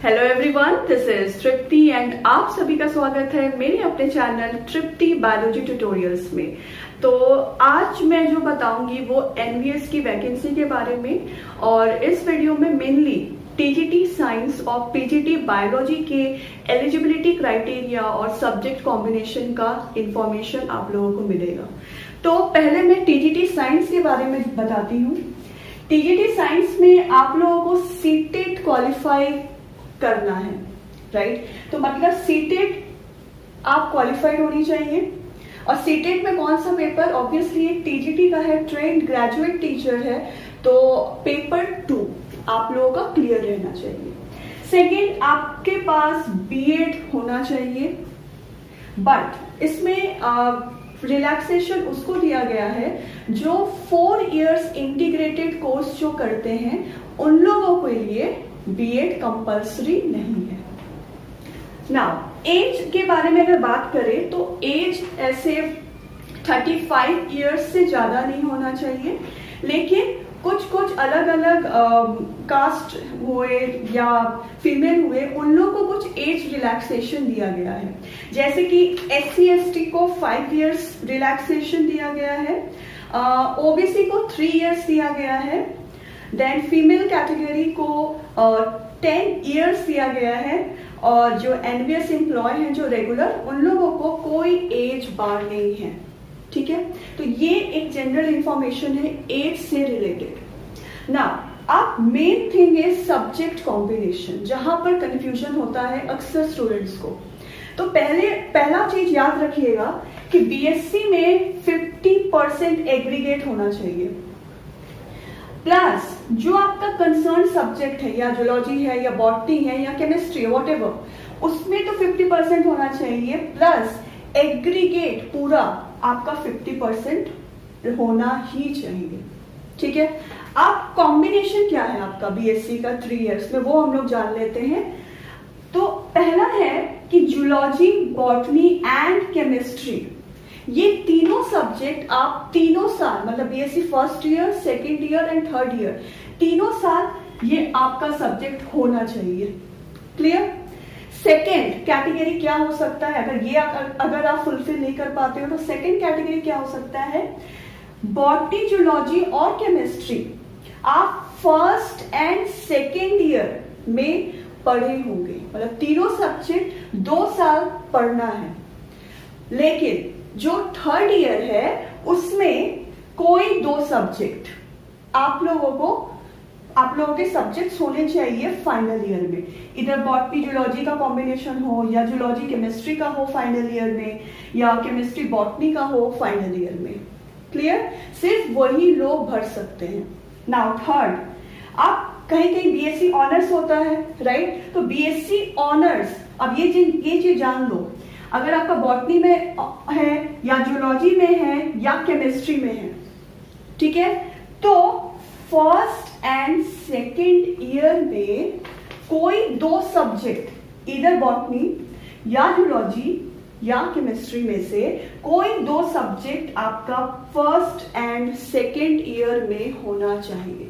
Hello everyone, this is Tripti and आप सभी का स्वागत है मेरे अपने चैनल तृप्ति बायोलॉजी ट्यूटोरियल्स में। तो आज मैं जो बताऊंगी वो एनवीएस की वैकेंसी के बारे में, और इस वीडियो में मेनली टीजीटी साइंस और पीजीटी बायोलॉजी के एलिजिबिलिटी क्राइटेरिया और सब्जेक्ट कॉम्बिनेशन का इंफॉर्मेशन आप लोगों को मिलेगा। तो पहले मैं टीजीटी साइंस के बारे में बताती हूँ। टीजीटी साइंस में आप लोगों को सीटेट क्वालिफाई करना है, राइट। तो मतलब सीटेट आप क्वालिफाइड होनी चाहिए। और सीटेट में कौन सा पेपर, ऑब्वियसली एक टीजीटी का है, ट्रेंड ग्रेजुएट टीचर है, तो पेपर 2 आप लोगों का क्लियर रहना चाहिए। सेकेंड, आपके पास बीएड होना चाहिए, बट इसमें रिलैक्सेशन उसको दिया गया है जो 4 इयर्स इंटीग्रेटेड कोर्स जो करते हैं उन लोगों के लिए बीएड कंपल्सरी नहीं है। नाउ एज के बारे में अगर बात करें तो एज ऐसे 35 इयर्स से ज्यादा नहीं होना चाहिए, लेकिन कुछ अलग अलग कास्ट हुए या फीमेल हुए उन लोगों को कुछ एज रिलैक्सेशन दिया गया है। जैसे कि SC ST को 5 इयर्स रिलैक्सेशन दिया गया है, ओबीसी को 3 इयर्स दिया गया है, देन फीमेल कैटेगरी को 10 इयर्स दिया गया है, और जो एनवीएस एम्प्लॉय हैं जो रेगुलर, उन लोगों को कोई एज बार नहीं है। ठीक है, तो ये एक जनरल इंफॉर्मेशन है एज से रिलेटेड। ना अब मेन थिंग है सब्जेक्ट कॉम्बिनेशन, जहां पर कंफ्यूजन होता है अक्सर स्टूडेंट्स को। तो पहला चीज याद रखिएगा कि बीएससी में 50% एग्रीगेट होना चाहिए, प्लस जो आपका कंसर्न सब्जेक्ट है, या जूलॉजी है, या बॉटनी है, या केमिस्ट्री, व्हाटएवर, उसमें तो 50% होना चाहिए, प्लस एग्रीगेट पूरा आपका 50% होना ही चाहिए। ठीक है, अब कॉम्बिनेशन क्या है आपका बीएससी का 3 इयर्स में, वो हम लोग जान लेते हैं। तो पहला है कि जूलॉजी, बॉटनी एंड केमिस्ट्री, ये तीनों सब्जेक्ट आप तीनों साल, मतलब BSc first year, second year and third year, तीनों साल ये आपका सब्जेक्ट होना चाहिए। क्लियर। सेकेंड कैटेगरी क्या हो सकता है, अगर आप फुलफिल नहीं कर पाते हो तो सेकेंड कैटेगरी क्या हो सकता है, बॉटनी, जूलॉजी और केमिस्ट्री आप फर्स्ट एंड सेकेंड ईयर में पढ़े होंगे, मतलब तीनों सब्जेक्ट 2 साल पढ़ना है। लेकिन जो थर्ड ईयर है उसमें कोई 2 सब्जेक्ट आप लोगों के सब्जेक्ट्स होने चाहिए फाइनल ईयर में, इधर बॉटनी जूलॉजी का कॉम्बिनेशन हो, या जूलॉजी केमिस्ट्री का हो फाइनल ईयर में, या केमिस्ट्री बॉटनी का हो फाइनल ईयर में। क्लियर, सिर्फ वही लोग भर सकते हैं। नाउ थर्ड, आप कहीं बीएससी ऑनर्स होता है, राइट। तो बीएससी ऑनर्स, अब ये चीज जान लो, अगर आपका बॉटनी में है, या जूलॉजी में है, या केमिस्ट्री में है, ठीक है, तो फर्स्ट एंड सेकेंड ईयर में कोई 2 सब्जेक्ट, इधर बॉटनी या जूलॉजी या केमिस्ट्री में से कोई 2 सब्जेक्ट आपका फर्स्ट एंड सेकेंड ईयर में होना चाहिए।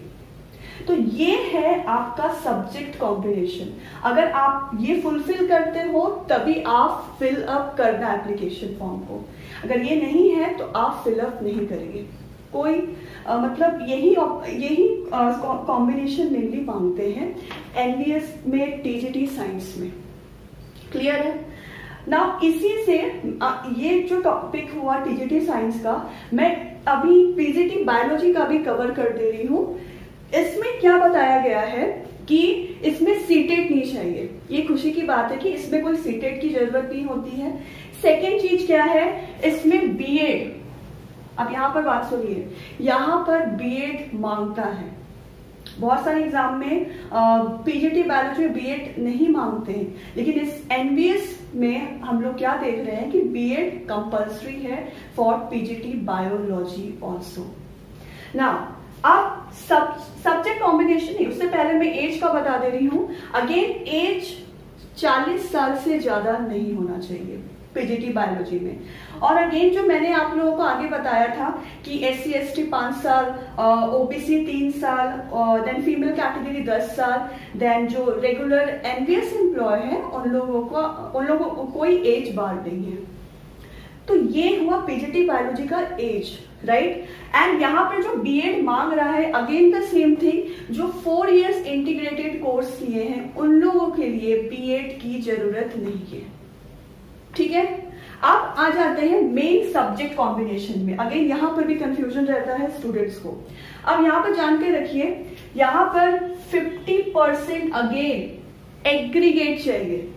तो ये है आपका सब्जेक्ट कॉम्बिनेशन। अगर आप ये फुलफिल करते हो तभी आप फिल अप करना एप्लीकेशन फॉर्म को, अगर ये नहीं है तो आप फिल अप नहीं करेंगे। कोई मतलब यही कॉम्बिनेशन मेनली मांगते हैं एनवीएस में, टीजीटी साइंस में। क्लियर है ना। इसी से ये जो टॉपिक हुआ टीजीटी साइंस का, मैं अभी पीजीटी बायोलॉजी का भी कवर कर दे रही हूँ। इसमें क्या बताया गया है कि इसमें सीटेट नहीं चाहिए। ये खुशी की बात है कि इसमें कोई सीटेट की जरूरत नहीं होती है। सेकेंड चीज क्या है, इसमें बीएड, अब यहां पर बात सुनिए, यहां पर बीएड मांगता है। बहुत सारे एग्जाम में पीजीटी बायोलॉजी में बीएड नहीं मांगते हैं, लेकिन इस एनवीएस में हम लोग क्या देख रहे हैं कि बीएड कंपल्सरी है for PGT biology also. Now अब सब्जेक्ट कॉम्बिनेशन नहीं, उससे पहले मैं एज का बता दे रही हूं। अगेन एज 40 साल से ज्यादा नहीं होना चाहिए। पीजीटी बायोलॉजी में। और अगेन जो मैंने आप लोगों को आगे बताया था कि SC ST 5 साल, OBC 3 साल, देन फीमेल कैटेगरी 10 साल, देन जो रेगुलर NVS एम्प्लॉय है उन लोगों को कोई एज बार नहीं है। तो ये हुआ पीजीटी बायोलॉजी का एज, राइट। एंड यहाँ पर जो बीएड मांग रहा है, अगेन द सेम थिंग, जो 4 इयर्स इंटीग्रेटेड कोर्स किए हैं उन लोगों के लिए बीएड की जरूरत नहीं है, ठीक है। अब आ जाते हैं मेन सब्जेक्ट कॉम्बिनेशन में। अगेन यहाँ पर भी कंफ्यूजन रहता है स्टूडेंट्स को। अब यहाँ पर जान के रखिए, यहाँ पर 50% अगेन एग्रीगेट चाहिए।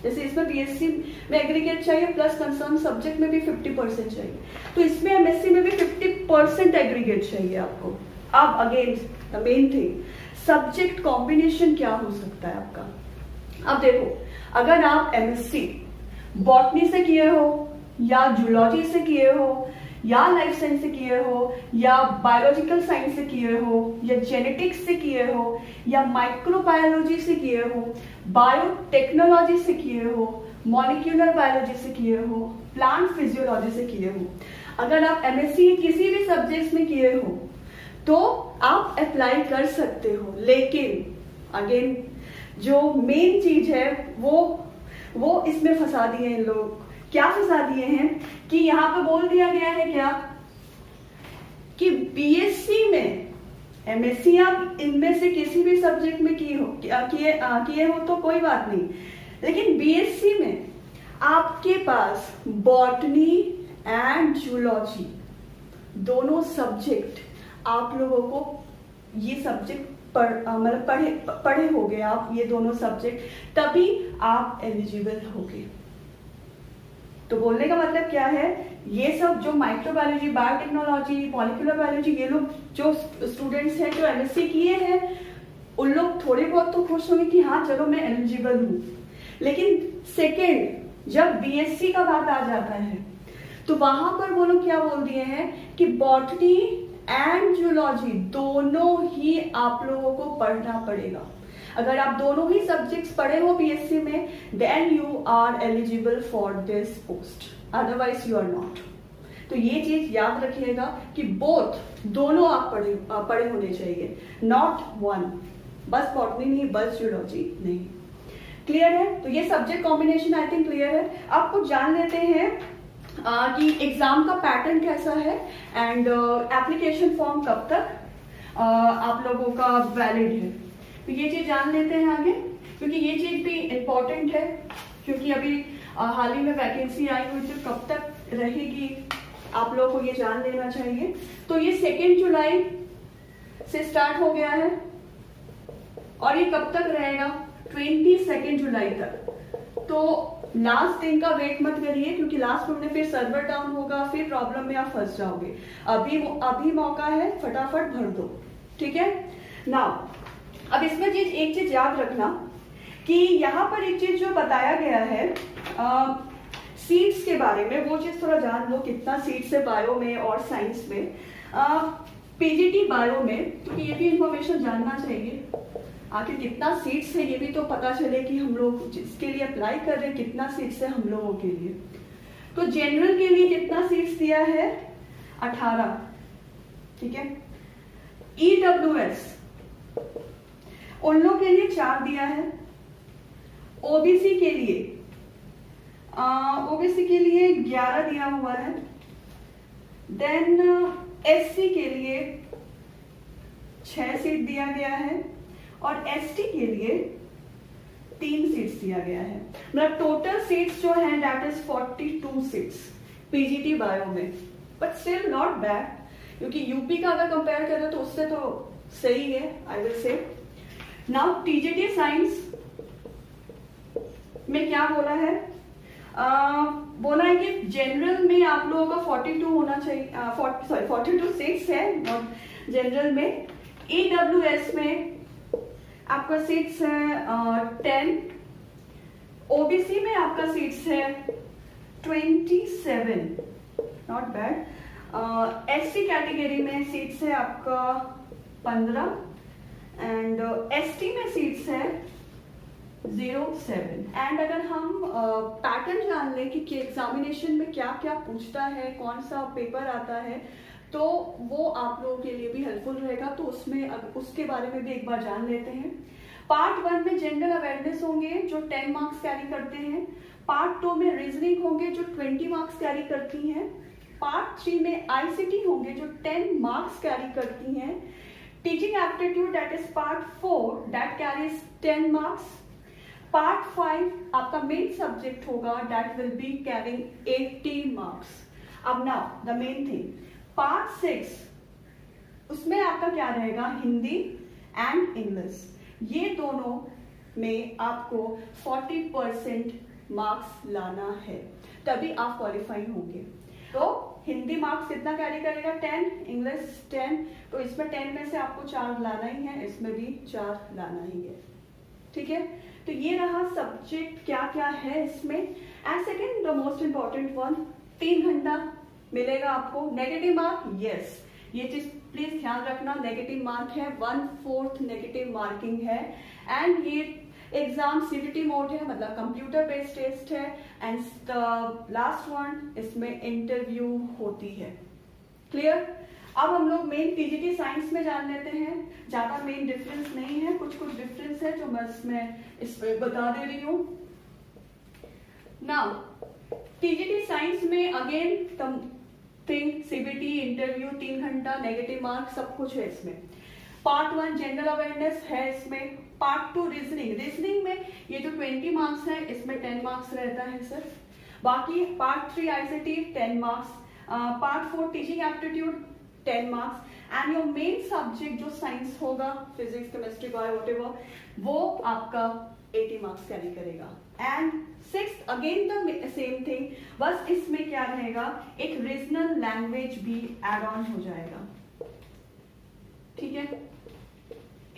जैसे इसमें बीएससी में एग्रीगेट चाहिए प्लस कंसर्न सब्जेक्ट में भी 50% चाहिए, तो इसमें एमएससी में भी 50% एग्रीगेट चाहिए आपको। अब again the main thing, subject combination क्या हो सकता है आपका। अब देखो, अगर आप एमएससी बॉटनी से किए हो या जूलॉजी से किए हो या लाइफ साइंस से किए हो या बायोलॉजिकल साइंस से किए हो या जेनेटिक्स से किए हो या माइक्रोबायोलॉजी से किए हो, बायोटेक्नोलॉजी से किए हो, मॉलिक्यूलर बायोलॉजी से किए हो, प्लांट फिजियोलॉजी से किए हो, अगर आप एमएससी किसी भी सब्जेक्ट्स में किए हो तो आप अप्लाई कर सकते हो। लेकिन अगेन जो मेन चीज है वो इसमें फंसा दिए हैं लोग। क्या फंसा दिए हैं कि यहाँ पे बोल दिया गया है क्या कि बीएससी में, एमएससी आप इनमें से किसी भी सब्जेक्ट में किए हो तो कोई बात नहीं, लेकिन बीएससी में आपके पास बॉटनी एंड जूलॉजी दोनों सब्जेक्ट, आप लोगों को ये सब्जेक्ट मतलब पढ़े होगे आप ये दोनों सब्जेक्ट, तभी आप एलिजिबल होगे। तो बोलने का मतलब क्या है, ये सब जो माइक्रोबायोलॉजी, बायोटेक्नोलॉजी, मॉलिक्यूलर बायोलॉजी, ये लोग जो स्टूडेंट्स हैं जो एमएससी किए हैं, उन लोग थोड़े बहुत तो खुश होंगे कि हाँ चलो मैं एलिजिबल हूँ। लेकिन सेकेंड जब बीएससी का बात आ जाता है तो वहां पर वो लोग क्या बोल दिए हैं कि बॉटनी एंड जूलॉजी दोनों ही आप लोगों को पढ़ना पड़ेगा। अगर आप दोनों ही सब्जेक्ट्स पढ़े हो बीएससी में, then you are eligible for this post, otherwise you are not. तो ये चीज याद रखिएगा कि बोथ दोनों आप पढ़े होने चाहिए, नॉट वन, बस बॉटनी नहीं बस जूलॉजी नहीं। क्लियर है? तो ये subject combination I think clear है। आप कुछ जान लेते हैं कि एग्जाम का पैटर्न कैसा है एंड एप्लीकेशन फॉर्म कब तक आप लोगों का वैलिड है। तो ये चीज जान लेते हैं आगे, क्योंकि ये चीज भी इम्पोर्टेंट है, क्योंकि अभी हाल ही में वैकेंसी आई हुई तो कब तक रहेगी आप लोगों को ये जान लेना चाहिए। तो ये 2 जुलाई से स्टार्ट हो गया है और ये कब तक रहेगा, 22 जुलाई तक। तो लास्ट दिन का वेट मत करिए, क्योंकि लास्ट में फिर सर्वर डाउन होगा, फिर प्रॉब्लम में आप फंस जाओगे। अभी मौका है, फटाफट भर दो, ठीक है ना। अब इसमें एक चीज याद रखना कि यहाँ पर एक चीज जो बताया गया है सीट्स के बारे में, वो चीज थोड़ा जान लो, कितना सीट्स है बायो में और साइंस में। पीजीटी बायो में, क्योंकि ये भी इंफॉर्मेशन जानना चाहिए, आखिर कितना सीट्स है ये भी तो पता चले कि हम लोग जिसके लिए अप्लाई कर रहे हैं कितना सीट्स है हम लोगों के लिए। तो जनरल के लिए कितना सीट्स दिया है, 18, ठीक है। ईडब्ल्यूएस उन लोग के लिए 4 दिया है। ओबीसी के लिए 11 दिया हुआ है। देन एससी के लिए 6 सीट दिया गया है और एसटी के लिए 3 सीट्स दिया गया है। मतलब टोटल सीट्स जो है that is 42 seats PGT bio में, बट स्टिल नॉट बैड, क्योंकि यूपी का अगर कंपेयर करें तो उससे तो सही है I will say. Now TGT science में क्या बोला है, बोला है कि जनरल में आप लोगों का 42 होना चाहिए, 42 सीट्स है जनरल में। ईडब्ल्यूएस में आपका सीट्स है 10, ओबीसी में आपका सीट्स है 27, नॉट बैड। एससी कैटेगरी में सीट्स है आपका 15 एंड एसटी में सीट्स है 07। एंड अगर हम पैटर्न जान लें कि एग्जामिनेशन में क्या क्या पूछता है, कौन सा पेपर आता है, तो वो आप लोगों के लिए भी हेल्पफुल रहेगा। तो उसमें उसके बारे में भी एक बार जान लेते हैं। पार्ट 1 में जनरल अवेयरनेस होंगे जो 10 मार्क्स कैरी करते हैं। पार्ट 2 में रीजनिंग होंगे जो 20 मार्क्स कैरी करती हैं। पार्ट 3 में आईसीटी होंगे जो 10 मार्क्स कैरी करती हैं। Teaching aptitude that is part 4 that carries 10 marks. Part 5 आपका मेन सब्जेक्ट होगा that will be carrying 80 marks. अब now the main thing, part 6 उसमें आपका क्या रहेगा, हिंदी एंड इंग्लिश। ये दोनों में आपको 40% मार्क्स लाना है, तभी आप क्वालिफाई होंगे। तो हिंदी मार्क्स कितना कैरी करेगा, 10, इंग्लिश 10, तो इसमें 10 में से आपको 4 लाना ही है, इसमें भी 4 लाना ही है। ठीक है, तो ये रहा सब्जेक्ट क्या क्या है इसमें। And second the most important one, 3 घंटा मिलेगा आपको। नेगेटिव मार्क, यस, ये चीज प्लीज ध्यान रखना, नेगेटिव मार्क है, 1/4 नेगेटिव मार्किंग है। एंड ये एग्जाम सीबीटी मोड है, मतलब कंप्यूटर बेस्ड टेस्ट है। एंड द लास्ट वन, इसमें इंटरव्यू होती है। क्लियर? अब हम लोग मेन टीजीटी साइंस में जान लेते हैं। ज्यादा मेन डिफरेंस नहीं है, कुछ कुछ डिफरेंस है जो मैं इस पे बता दे रही हूं। नाउ टीजीटी साइंस में अगेन थिंग सीबीटी, इंटरव्यू, 3 घंटा, नेगेटिव मार्क, सब कुछ है इसमें। पार्ट 1 जनरल अवेयरनेस है इसमें। पार्ट 2 रीजनिंग में ये जो 20 मार्क्स है इसमें 10 मार्क्स रहता है सिर्फ। बाकी part 3 ICT 10 marks, part 4 teaching aptitude 10 marks. And your main subject जो साइंस होगा, फिजिक्स, केमिस्ट्री, बायो व्हाटएवर, वो आपका 80 मार्क्स कैरी करेगा। And 6th again the same thing, बस इसमें क्या रहेगा, एक रीजनल लैंग्वेज भी एड ऑन हो जाएगा। ठीक है,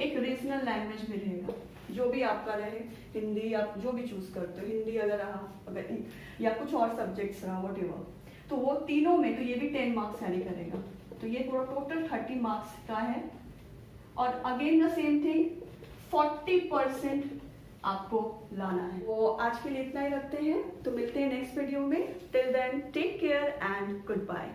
एक रीजनल लैंग्वेज भी रहेगा, जो भी आपका रहे, हिंदी या जो भी चूज करते हो, हिंदी अगर रहा, अगर या कुछ और सब्जेक्ट्स रहा, व्हाटएवर, तो वो तीनों में तो ये भी 10 मार्क्स कैरी करेगा। तो ये पूरा टोटल 30 मार्क्स का है। और अगेन द सेम थिंग, 40% आपको लाना है। वो आज के लिए इतना ही रखते हैं, तो मिलते हैं नेक्स्ट वीडियो में। Till then take care and good bye.